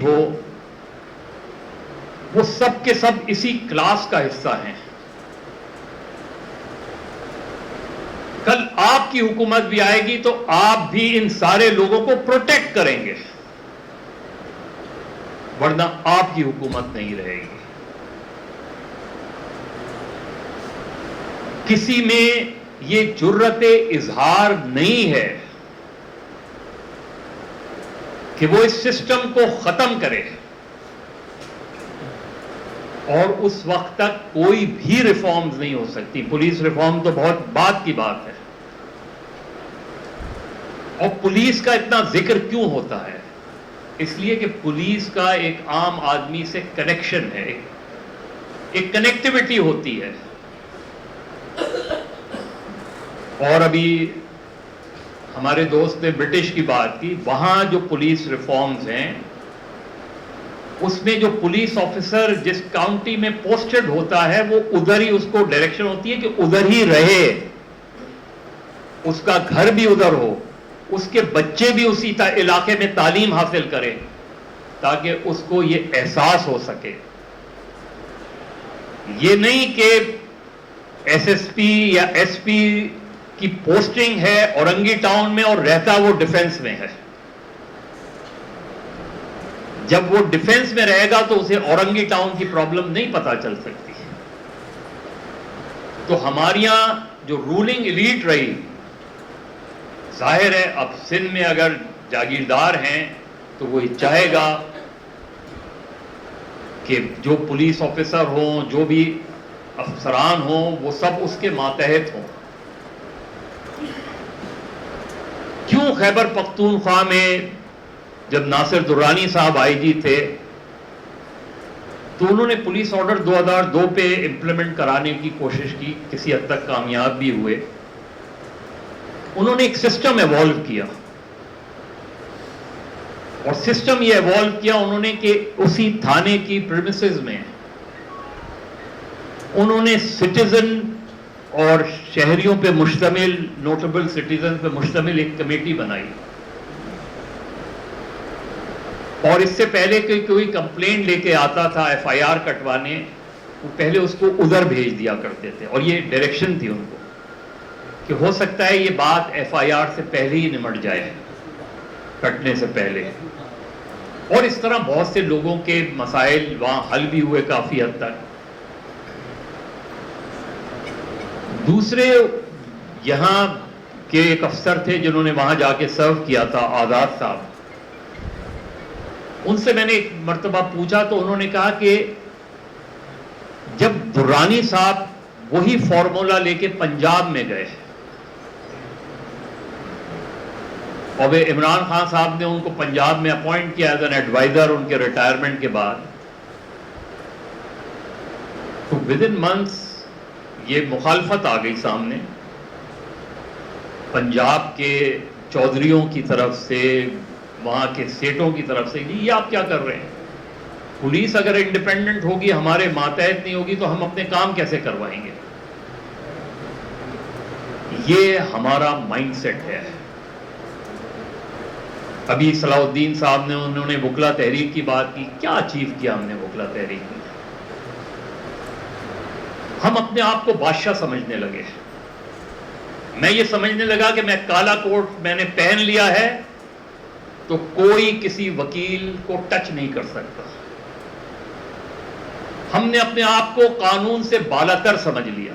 ہو وہ سب کے سب اسی کلاس کا حصہ ہیں. کل آپ کی حکومت بھی آئے گی تو آپ بھی ان سارے لوگوں کو پروٹیکٹ کریں گے، ورنہ آپ کی حکومت نہیں رہے گی. کسی میں یہ جرت اظہار نہیں ہے کہ وہ اس سسٹم کو ختم کرے، اور اس وقت تک کوئی بھی ریفارمز نہیں ہو سکتی. پولیس ریفارم تو بہت بعد کی بات ہے. اور پولیس کا اتنا ذکر کیوں ہوتا ہے؟ اس لیے کہ پولیس کا ایک عام آدمی سے کنیکشن ہے، ایک کنیکٹیوٹی ہوتی ہے. اور ابھی ہمارے دوست نے برٹش کی بات کی، وہاں جو پولیس ریفارمز ہیں اس میں جو پولیس آفیسر جس کاؤنٹی میں پوسٹڈ ہوتا ہے وہ ادھر ہی اس کو ڈائریکشن ہوتی ہے کہ ادھر ہی رہے، اس کا گھر بھی ادھر ہو، اس کے بچے بھی اسی علاقے میں تعلیم حاصل کریں تاکہ اس کو یہ احساس ہو سکے. یہ نہیں کہ ایس ایس پی یا ایس پی کی پوسٹنگ ہے اورنگی ٹاؤن میں اور رہتا وہ ڈیفنس میں ہے. جب وہ ڈیفنس میں رہے گا تو اسے اورنگی ٹاؤن کی پرابلم نہیں پتا چل سکتی. تو ہمارے یہاں جو رولنگ ایلیٹ رہی، ظاہر ہے اب سندھ میں اگر جاگیردار ہیں تو وہ چاہے گا کہ جو پولیس آفیسر ہوں، جو بھی افسران ہوں، وہ سب اس کے ماتحت ہوں. کیوں خیبر پختونخوا میں جب ناصر درانی صاحب آئی جی تھے تو انہوں نے پولیس آرڈر 2002 پہ امپلیمنٹ کرانے کی کوشش کی، کسی حد تک کامیاب بھی ہوئے. انہوں نے ایک سسٹم ایوالو کیا، اور سسٹم یہ ایوالو کیا انہوں نے کہ اسی تھانے کی پریمیسز میں انہوں نے سٹیزن اور شہریوں پہ مشتمل، نوٹیبل سٹیزن پہ مشتمل ایک کمیٹی بنائی. اور اس سے پہلے کہ کوئی کمپلین لے کے آتا تھا ایف آئی آر کٹوانے، وہ پہلے اس کو ادھر بھیج دیا کرتے تھے، اور یہ ڈائریکشن تھی ان کو کہ ہو سکتا ہے یہ بات ایف آئی آر سے پہلے ہی نمٹ جائے، کٹنے سے پہلے. اور اس طرح بہت سے لوگوں کے مسائل وہاں حل بھی ہوئے کافی حد تک. دوسرے یہاں کے ایک افسر تھے جنہوں نے وہاں جا کے سرو کیا تھا، آزاد صاحب. ان سے میں نے ایک مرتبہ پوچھا تو انہوں نے کہا کہ جب درانی صاحب وہی فارمولا لے کے پنجاب میں گئے اور عمران خان صاحب نے ان کو پنجاب میں اپوائنٹ کیا ایز این ایڈوائزر ان کے ریٹائرمنٹ کے بعد، تو ود ان منتھس یہ مخالفت آ گئی سامنے پنجاب کے چودھریوں کی طرف سے، وہاں کے سیٹوں کی طرف سے. یہ آپ کیا کر رہے ہیں؟ پولیس اگر انڈیپینڈنٹ ہوگی، ہمارے ماتحت نہیں ہوگی تو ہم اپنے کام کیسے کروائیں گے؟ یہ ہمارا مائنڈ سیٹ ہے. ابھی صلاح الدین صاحب نے انہوں نے وکلا تحریک کی بات کی. کیا اچیو کیا ہم نے وکلا تحریک میں؟ ہم اپنے آپ کو بادشاہ سمجھنے لگے. میں یہ سمجھنے لگا کہ میں کالا کوٹ میں نے پہن لیا ہے تو کوئی کسی وکیل کو ٹچ نہیں کر سکتا. ہم نے اپنے آپ کو قانون سے بالاتر سمجھ لیا،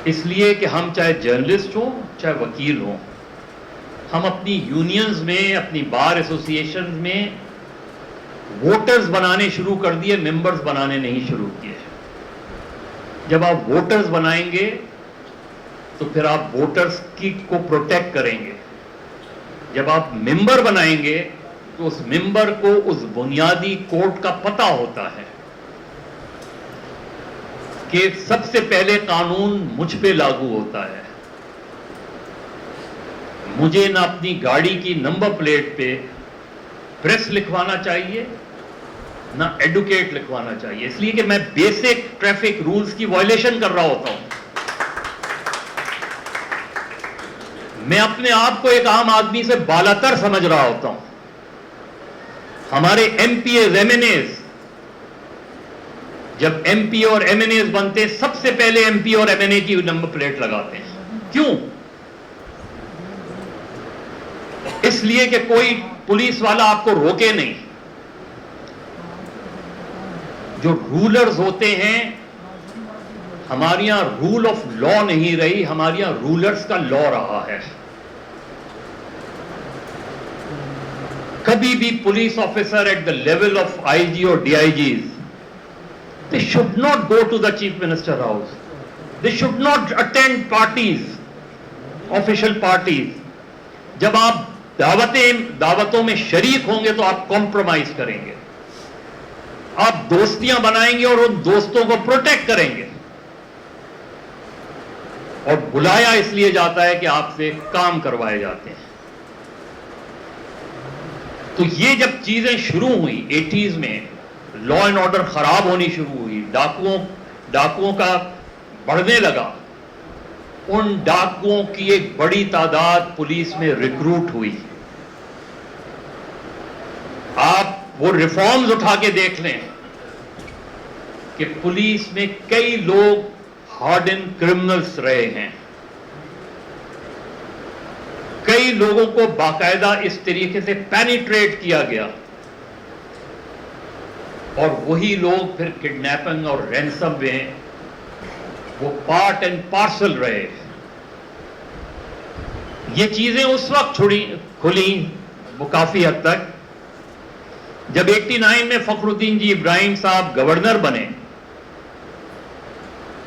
اس لیے کہ ہم چاہے جرنلسٹ ہوں چاہے وکیل ہوں، ہم اپنی یونینز میں، اپنی بار ایسوسی ایشن میں ووٹرز بنانے شروع کر دیے، ممبرز بنانے نہیں شروع کیے. جب آپ ووٹرز بنائیں گے تو پھر آپ ووٹرز کو پروٹیکٹ کریں گے. جب آپ ممبر بنائیں گے تو اس ممبر کو اس بنیادی کوڈ کا پتہ ہوتا ہے کہ سب سے پہلے قانون مجھ پہ لاگو ہوتا ہے. مجھے نہ اپنی گاڑی کی نمبر پلیٹ پہ پریس لکھوانا چاہیے نہ ایڈوکیٹ لکھوانا چاہیے، اس لیے کہ میں بیسک ٹریفک رولز کی وائلیشن کر رہا ہوتا ہوں. میں اپنے آپ کو ایک عام آدمی سے بالاتر سمجھ رہا ہوتا ہوں. ہمارے M P as M N as, جب ایم پی اور ایم این ایز بنتے سب سے پہلے ایم پی اور ایم این اے کی نمبر پلیٹ لگاتے ہیں. کیوں؟ اس لیے کہ کوئی پولیس والا آپ کو روکے نہیں. جو رولرز ہوتے ہیں، ہمارے یہاں رول آف لا نہیں رہی، ہمارے یہاں رولرز کا لا رہا ہے. کبھی بھی police officer at the level of IG اور DIGs, they should not go to the chief minister house, they should not attend parties, official parties. جب آپ دعوتوں میں شریک ہوں گے تو آپ کمپرومائز کریں گے، آپ دوستیاں بنائیں گے اور ان دوستوں کو پروٹیکٹ کریں گے. اور بلایا اس لیے جاتا ہے کہ آپ سے کام کروائے جاتے ہیں. تو یہ جب چیزیں شروع ہوئی 80s میں، لا اینڈ آرڈر خراب ہونی شروع ہوئی، ڈاکوؤں کا بڑھنے لگا، ان ڈاکوؤں کی ایک بڑی تعداد پولیس میں ریکروٹ ہوئی. آپ وہ ریفارمز اٹھا کے دیکھ لیں کہ پولیس میں کئی لوگ ہارڈن کرمنلز رہے ہیں. کئی لوگوں کو باقاعدہ اس طریقے سے پینیٹریٹ کیا گیا، اور وہی لوگ پھر کڈنیپنگ اور رینسم میں وہ پارٹ اینڈ پارسل رہے. یہ چیزیں اس وقت کھلیں وہ کافی حد تک جب 89 میں فخر الدین جی ابراہیم صاحب گورنر بنے.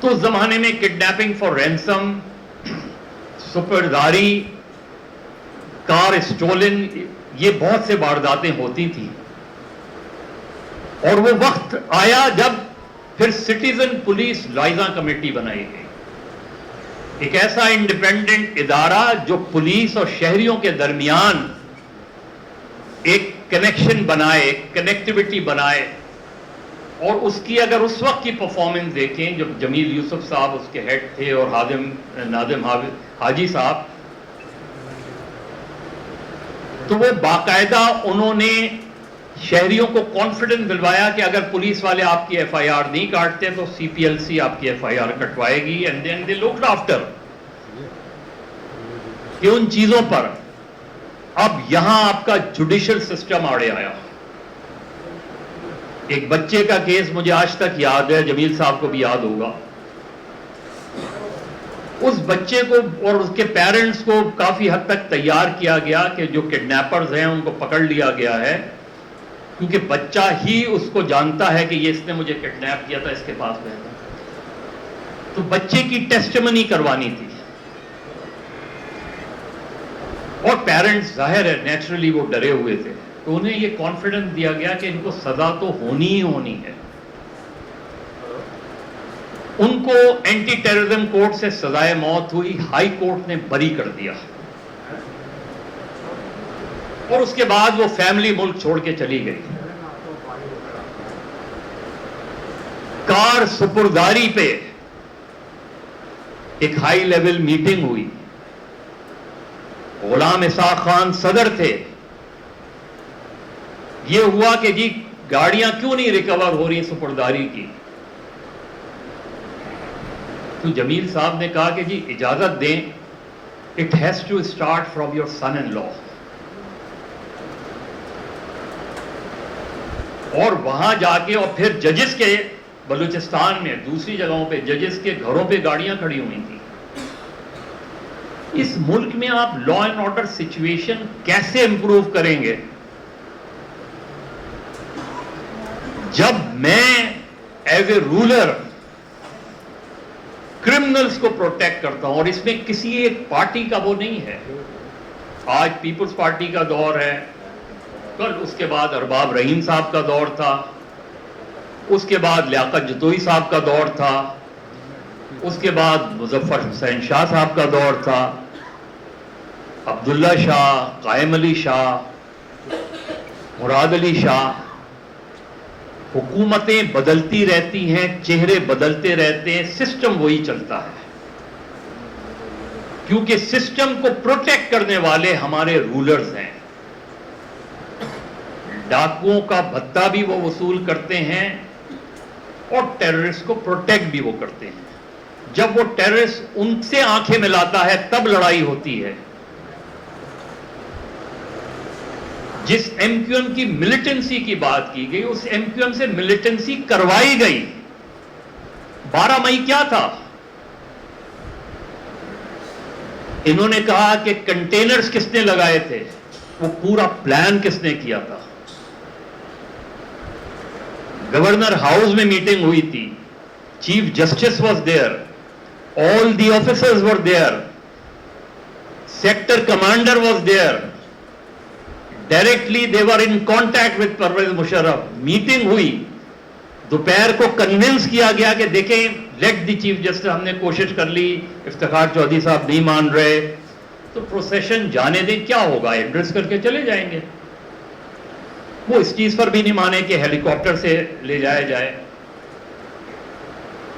تو اس زمانے میں کڈنیپنگ فار رینسم، سپرداری، کار اسٹولن، یہ بہت سے وارداتیں ہوتی تھیں. اور وہ وقت آیا جب پھر سٹیزن پولیس لائزہ کمیٹی بنائی گئی، ایک ایسا انڈیپینڈنٹ ادارہ جو پولیس اور شہریوں کے درمیان ایک کنیکشن بنائے، ایک کنیکٹیوٹی بنائے. اور اس کی اگر اس وقت کی پرفارمنس دیکھیں جب جمیل یوسف صاحب اس کے ہیڈ تھے اور ناظم حاجی صاحب، تو وہ باقاعدہ انہوں نے شہریوں کو کانفیڈنس دلوایا کہ اگر پولیس والے آپ کی ایف آئی آر نہیں کاٹتے تو سی پی ایل سی آپ کی ایف آئی آر کٹوائے گی. And then they looked after کہ ان چیزوں پر. اب یہاں آپ کا جوڈیشل سسٹم آڑے آیا. ایک بچے کا کیس مجھے آج تک یاد ہے، جمیل صاحب کو بھی یاد ہوگا. اس بچے کو اور اس کے پیرنٹس کو کافی حد تک تیار کیا گیا کہ جو کڈنیپرز ہیں ان کو پکڑ لیا گیا ہے، کیونکہ بچہ ہی اس کو جانتا ہے کہ یہ اس نے مجھے کڈنیپ کیا تھا، اس کے پاس گیا تھا. تو بچے کی ٹیسٹیمنی کروانی تھی، اور پیرنٹس ظاہر ہے نیچرلی وہ ڈرے ہوئے تھے. تو انہیں یہ کانفیڈنس دیا گیا کہ ان کو سزا تو ہونی ہی ہونی ہے. ان کو اینٹی ٹیررزم کورٹ سے سزائے موت ہوئی، ہائی کورٹ نے بری کر دیا، اور اس کے بعد وہ فیملی ملک چھوڑ کے چلی گئی. کار سپرداری پہ ایک ہائی لیول میٹنگ ہوئی، غلام اسحاق خان صدر تھے. یہ ہوا کہ جی گاڑیاں کیوں نہیں ریکور ہو رہی سپرداری کی. تو جمیل صاحب نے کہا کہ جی اجازت دیں، it has to start from your son in law. اور وہاں جا کے اور پھر ججز کے بلوچستان میں دوسری جگہوں پہ ججز کے گھروں پہ گاڑیاں کھڑی ہوئی تھیں. اس ملک میں آپ لا اینڈ آرڈر سچویشن کیسے امپروو کریں گے جب میں ایز اے رولر کرمنلز کو پروٹیکٹ کرتا ہوں؟ اور اس میں کسی ایک پارٹی کا وہ نہیں ہے. آج پیپلز پارٹی کا دور ہے، کل اس کے بعد ارباب رحیم صاحب کا دور تھا، اس کے بعد لیاقت جتوئی صاحب کا دور تھا، اس کے بعد مظفر حسین شاہ صاحب کا دور تھا، عبداللہ شاہ، قائم علی شاہ، مراد علی شاہ. حکومتیں بدلتی رہتی ہیں، چہرے بدلتے رہتے ہیں، سسٹم وہی چلتا ہے، کیونکہ سسٹم کو پروٹیکٹ کرنے والے ہمارے رولرز ہیں. ڈاکوؤں کا بھتہ بھی وہ وصول کرتے ہیں اور ٹیررسٹ کو پروٹیکٹ بھی وہ کرتے ہیں. جب وہ ٹیررسٹ ان سے آنکھیں ملاتا ہے تب لڑائی ہوتی ہے. جس ایم کیو ایم کی ملیٹنسی کی بات کی گئی, اس ایم کیو ایم سے ملیٹنسی کروائی گئی. 12 مئی کیا تھا؟ انہوں نے کہا کہ کنٹینرز کس نے لگائے تھے, وہ پورا پلان کس نے کیا تھا. گورنر ہاؤس میں میٹنگ ہوئی تھی, chief justice was there, all the officers were there, sector commander was there, directly they were in contact with Parvez Musharraf. Meeting ہوئی, دوپہر کو کنونس کیا گیا کہ دیکھیں لیٹ دی چیف جسٹس, ہم نے کوشش کر لی, افتخار چودھری صاحب نہیں مان رہے, تو پروسیشن جانے دیں, کیا ہوگا, ایڈریس کر کے چلے جائیں گے. وہ اس چیز پر بھی نہیں مانے کہ ہیلی کاپٹر سے لے جایا جائے,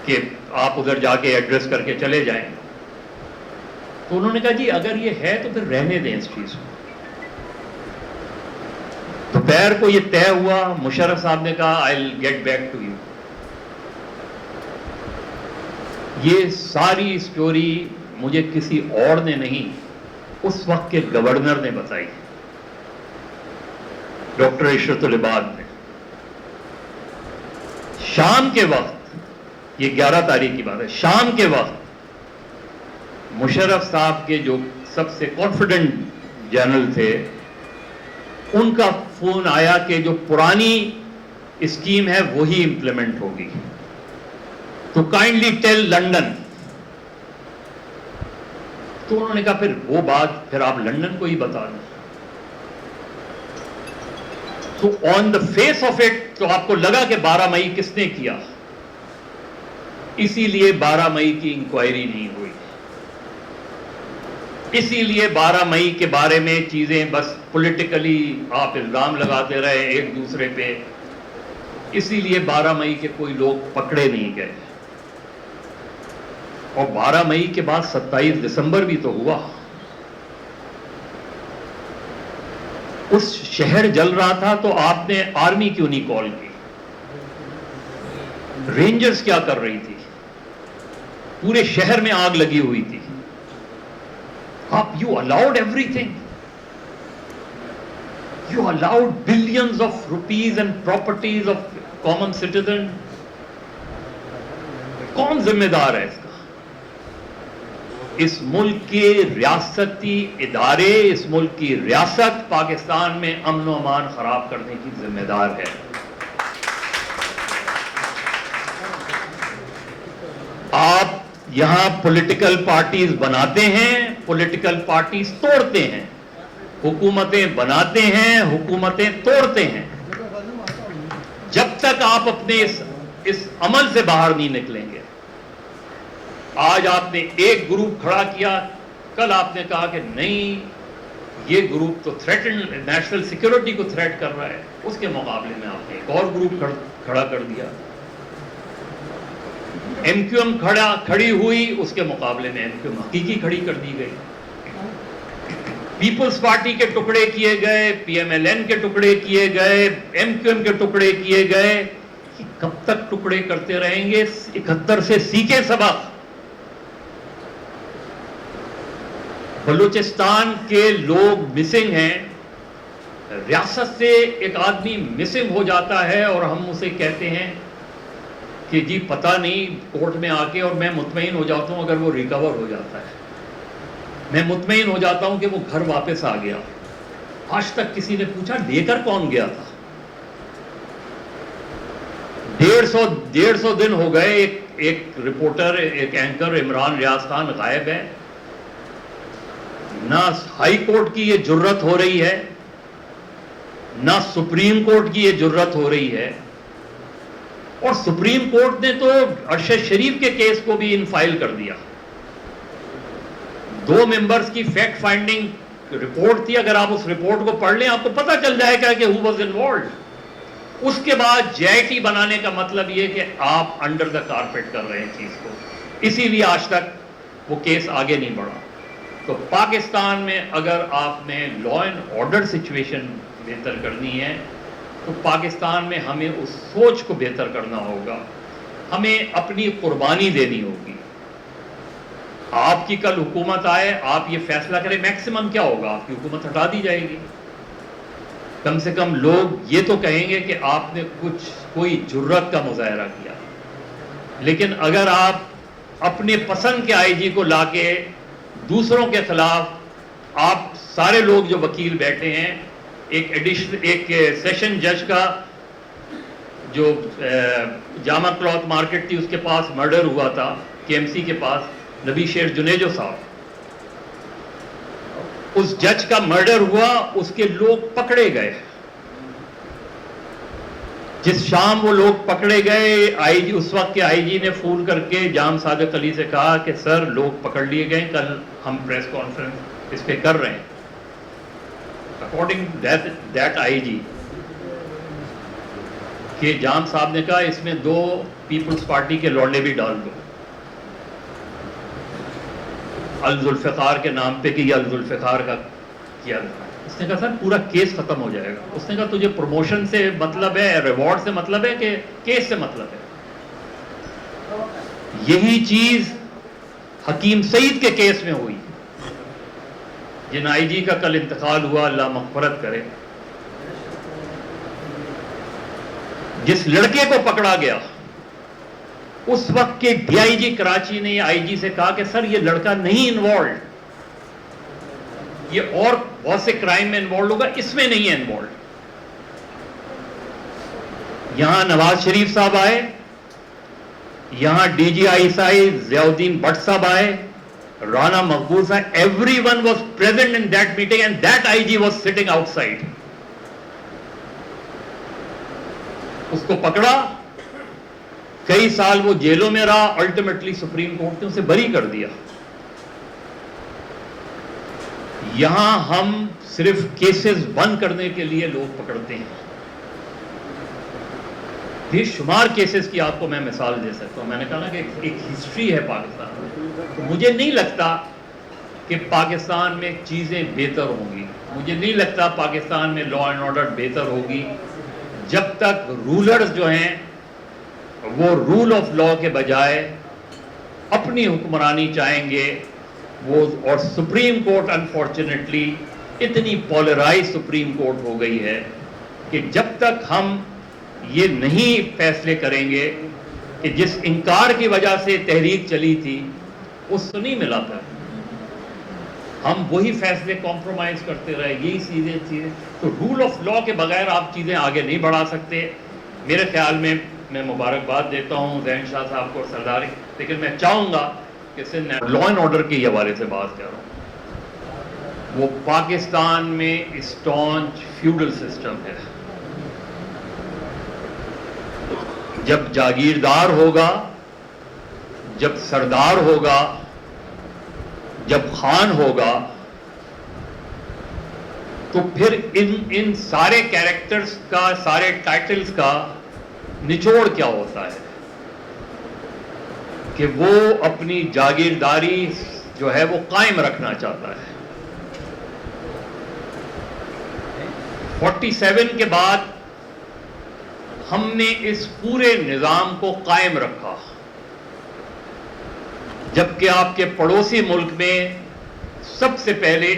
کہ آپ ادھر جا کے ایڈریس کر کے چلے جائیں. تو انہوں نے کہا جی اگر یہ ہے تو پھر رہنے دیں اس چیز کو. دوپہر کو یہ طے ہوا, مشرف صاحب نے کہا I will get back to you. یہ ساری سٹوری مجھے کسی اور نے نہیں, اس وقت کے گورنر نے بتائی, ڈاکٹر عشرت العباد نے. شام کے وقت, یہ 11 تاریخ کی بات ہے, شام کے وقت مشرف صاحب کے جو سب سے کانفیڈنٹ جنرل تھے, ان کا فون آیا کہ جو پرانی اسکیم ہے وہی امپلیمنٹ ہوگی, تو کائنڈلی ٹیل لنڈن. تو انہوں نے کہا پھر وہ بات پھر آپ لنڈن کو ہی بتا دیں. تو آن دا فیس آف اٹ تو آپ کو لگا کہ 12 مئی کس نے کیا, اسی لیے 12 مئی کی انکوائری نہیں ہوئی, اسی لیے 12 مئی کے بارے میں چیزیں بس پولیٹیکلی آپ الزام لگاتے رہے ایک دوسرے پہ, اسی لیے 12 مئی کے کوئی لوگ پکڑے نہیں گئے. اور 12 مئی کے بعد 27 دسمبر بھی تو ہوا. اس شہر جل رہا تھا تو آپ نے آرمی کیوں نہیں کال کی, رینجرز کیا کر رہی تھی, پورے شہر میں آگ لگی ہوئی تھی. آپ you allowed every thing, you allowed billions of rupees and properties of common citizen. کون ذمہ دار ہے اس کا؟ اس ملک کے ریاستی ادارے, اس ملک کی ریاست پاکستان میں امن و امان خراب کرنے کی ذمہ دار ہے. آپ یہاں پولیٹیکل پارٹیز بناتے ہیں, پولیٹیکل پارٹیز توڑتے ہیں, حکومتیں بناتے ہیں, حکومتیں توڑتے ہیں. جب تک آپ اپنے اس عمل سے باہر نہیں نکلیں گے. آج آپ نے ایک گروپ کھڑا کیا, کل آپ نے کہا کہ نہیں یہ گروپ تو تھریٹن نیشنل سیکورٹی کو تھریٹ کر رہا ہے, اس کے مقابلے میں آپ نے ایک اور گروپ کھڑا کر دیا. ایم کیو ایم کھڑی ہوئی, اس کے مقابلے میں ایم کیو ایم حقیقی کھڑی کر دی گئی. پیپلز پارٹی کے ٹکڑے کیے گئے, پی ایم ایل این کے ٹکڑے کیے گئے, ایم کیو ایم کے ٹکڑے کیے گئے. کب تک ٹکڑے کرتے رہیں گے؟ 71 سے سیکھیں سبق. بلوچستان کے لوگ مسنگ ہیں, ریاست سے ایک آدمی مسنگ ہو جاتا ہے اور ہم اسے کہتے ہیں کہ جی پتہ نہیں, کورٹ میں آ کے, اور میں مطمئن ہو جاتا ہوں اگر وہ ریکور ہو جاتا ہے, میں مطمئن ہو جاتا ہوں کہ وہ گھر واپس آ گیا. آج تک کسی نے پوچھا لے کر کون گیا تھا؟ 150 دن ہو گئے, ایک رپورٹر, ایک اینکر عمران ریاض خان غائب ہے. نہ ہائی کورٹ کی یہ جرت ہو رہی ہے, نہ سپریم کورٹ کی یہ جرت ہو رہی ہے. اور سپریم کورٹ نے تو ارشد شریف کے کیس کو بھی ان فائل کر دیا. 2 ممبرز کی فیکٹ فائنڈنگ رپورٹ تھی, اگر آپ اس رپورٹ کو پڑھ لیں آپ کو پتہ چل جائے گا کہ who was involved. اس کے بعد جے آئی ٹی بنانے کا مطلب یہ کہ آپ انڈر دا کارپیٹ کر رہے ہیں چیز کو, اسی لیے آج تک وہ کیس آگے نہیں بڑھا. تو پاکستان میں اگر آپ نے لا اینڈ آرڈر سچویشن بہتر کرنی ہے تو پاکستان میں ہمیں اس سوچ کو بہتر کرنا ہوگا, ہمیں اپنی قربانی دینی ہوگی. آپ کی کل حکومت آئے, آپ یہ فیصلہ کریں, میکسیمم کیا ہوگا, آپ کی حکومت ہٹا دی جائے گی. کم سے کم لوگ یہ تو کہیں گے کہ آپ نے کوئی جرت کا مظاہرہ کیا. لیکن اگر آپ اپنے پسند کے آئی جی کو لا کے دوسروں کے خلاف, آپ سارے لوگ جو وکیل بیٹھے ہیں, ایک سیشن جج کا جو جامع کلاتھ مارکیٹ تھی اس کے پاس مرڈر ہوا تھا, کے ایم سی کے پاس, نبی شیر جنیجو صاحب, اس جج کا مرڈر ہوا, اس کے لوگ پکڑے گئے. جس شام وہ لوگ پکڑے گئے, آئی جی, اس وقت کے آئی جی نے فون کر کے جام صادق علی سے کہا کہ سر لوگ پکڑ لیے گئے, کل ہم پریس کانفرنس اس پہ کر رہے ہیں. اکارڈنگ دیٹ آئی جی کہ جام صاحب نے کہا اس میں 2 پیپلز پارٹی کے لوڈے بھی ڈال دو, الذوالفقار کے نام پہ کہ یہ الذوالفقار کا کیا تھا. اس نے کہا سر پورا کیس ختم ہو جائے گا. اس نے کہا تجھے پروموشن سے مطلب ہے, ریوارڈ سے مطلب ہے کہ کیس سے مطلب ہے؟ یہی چیز حکیم سعید کے کیس میں ہوئی, جن آئی جی کا کل انتقال ہوا, اللہ مغفرت کرے. جس لڑکے کو پکڑا گیا, اس وقت کے ڈی آئی جی کراچی نے آئی جی سے کہا کہ سر یہ لڑکا نہیں انوالوڈ, یہ اور بہت سے کرائم میں انوالوڈ ہوگا, اس میں نہیں ہے انوالوڈ. یہاں نواز شریف صاحب آئے, یہاں D G I Zia Uddin but صاحب آئے, رانا مقبول صاحب, everyone was present in that meeting and that IG was sitting outside. اس کو پکڑا, کئی سال وہ جیلوں میں رہا, الٹیمیٹلی سپریم کورٹ نے اسے بری کر دیا. یہاں ہم صرف کیسز بند کرنے کے لیے لوگ پکڑتے ہیں. بے شمار کیسز کی آپ کو میں مثال دے سکتا ہوں. میں نے کہا نا کہ ایک ہسٹری ہے پاکستان میں. تو مجھے نہیں لگتا کہ پاکستان میں چیزیں بہتر ہوں گی, مجھے نہیں لگتا پاکستان میں لا اینڈ آرڈر بہتر ہوگی جب تک رولرز جو ہیں وہ رول آف لا کے بجائے اپنی حکمرانی چاہیں گے وہ. اور سپریم کورٹ انفارچونیٹلی اتنی پولرائز سپریم کورٹ ہو گئی ہے کہ جب تک ہم یہ نہیں فیصلے کریں گے کہ جس انکار کی وجہ سے تحریک چلی تھی اس سے نہیں ملا تھا, ہم وہی فیصلے کمپرومائز کرتے رہے, یہی چیزیں. تو رول آف لا کے بغیر آپ چیزیں آگے نہیں بڑھا سکتے. میرے خیال میں مبارکباد دیتا ہوں ذہین شاہ صاحب کو اور سرداری, لیکن میں چاہوں گا کہ لا اینڈ آرڈر کے حوالے سے بات کر رہا ہوں. وہ پاکستان میں اسٹانچ فیوڈل سسٹم ہے. جب جاگیردار ہوگا, جب سردار ہوگا, جب خان ہوگا, تو پھر ان سارے کیریکٹرز کا, سارے ٹائٹلز کا نچوڑ کیا ہوتا ہے کہ وہ اپنی جاگیرداری جو ہے وہ قائم رکھنا چاہتا ہے. 47 کے بعد ہم نے اس پورے نظام کو قائم رکھا, جبکہ آپ کے پڑوسی ملک میں سب سے پہلے